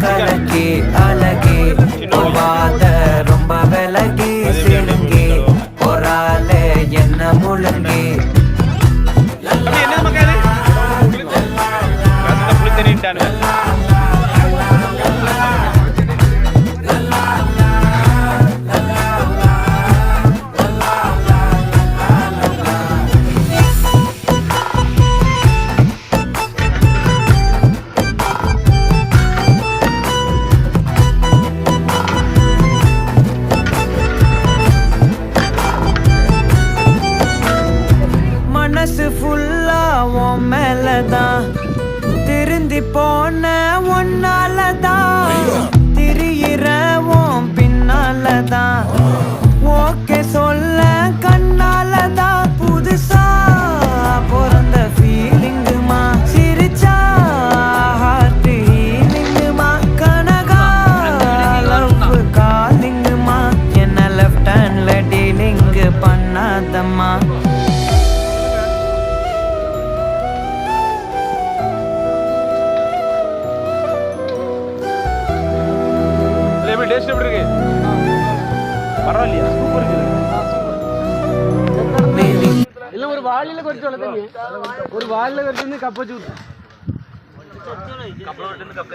கலக்கி அழகி ரொம்ப விலகி சிறுங்கி பொறாலே என்ன முழுங்கி ஃபுல்லா உன் மேலதான் திருந்தி போன ஒன்னாலதான் திரியிற உன் பின்னாலதான் ஓகே சொல்ல கண்ணாலதான் புதுசா பிறந்த ஃபீலிங்குமா சிரிச்சா ஹார்ட் ஹீலிங்குமா கனகா லவ் காலிங்குமா என்ன லெஃப்ட் ஹேண்ட்ல டீலிங் பண்ணாதம்மா டேஸ்ட் எப்படி இருக்கு? பரவாயில்லையா? சூப்பர் இருக்கு. இல்ல ஒரு வாளில കുറച്ച് വെള്ളത്തിന് ഒരു വാളില കുറച്ച് കപ്പ ചൂട് കപ്പ വിട്ടുന്ന കപ്പ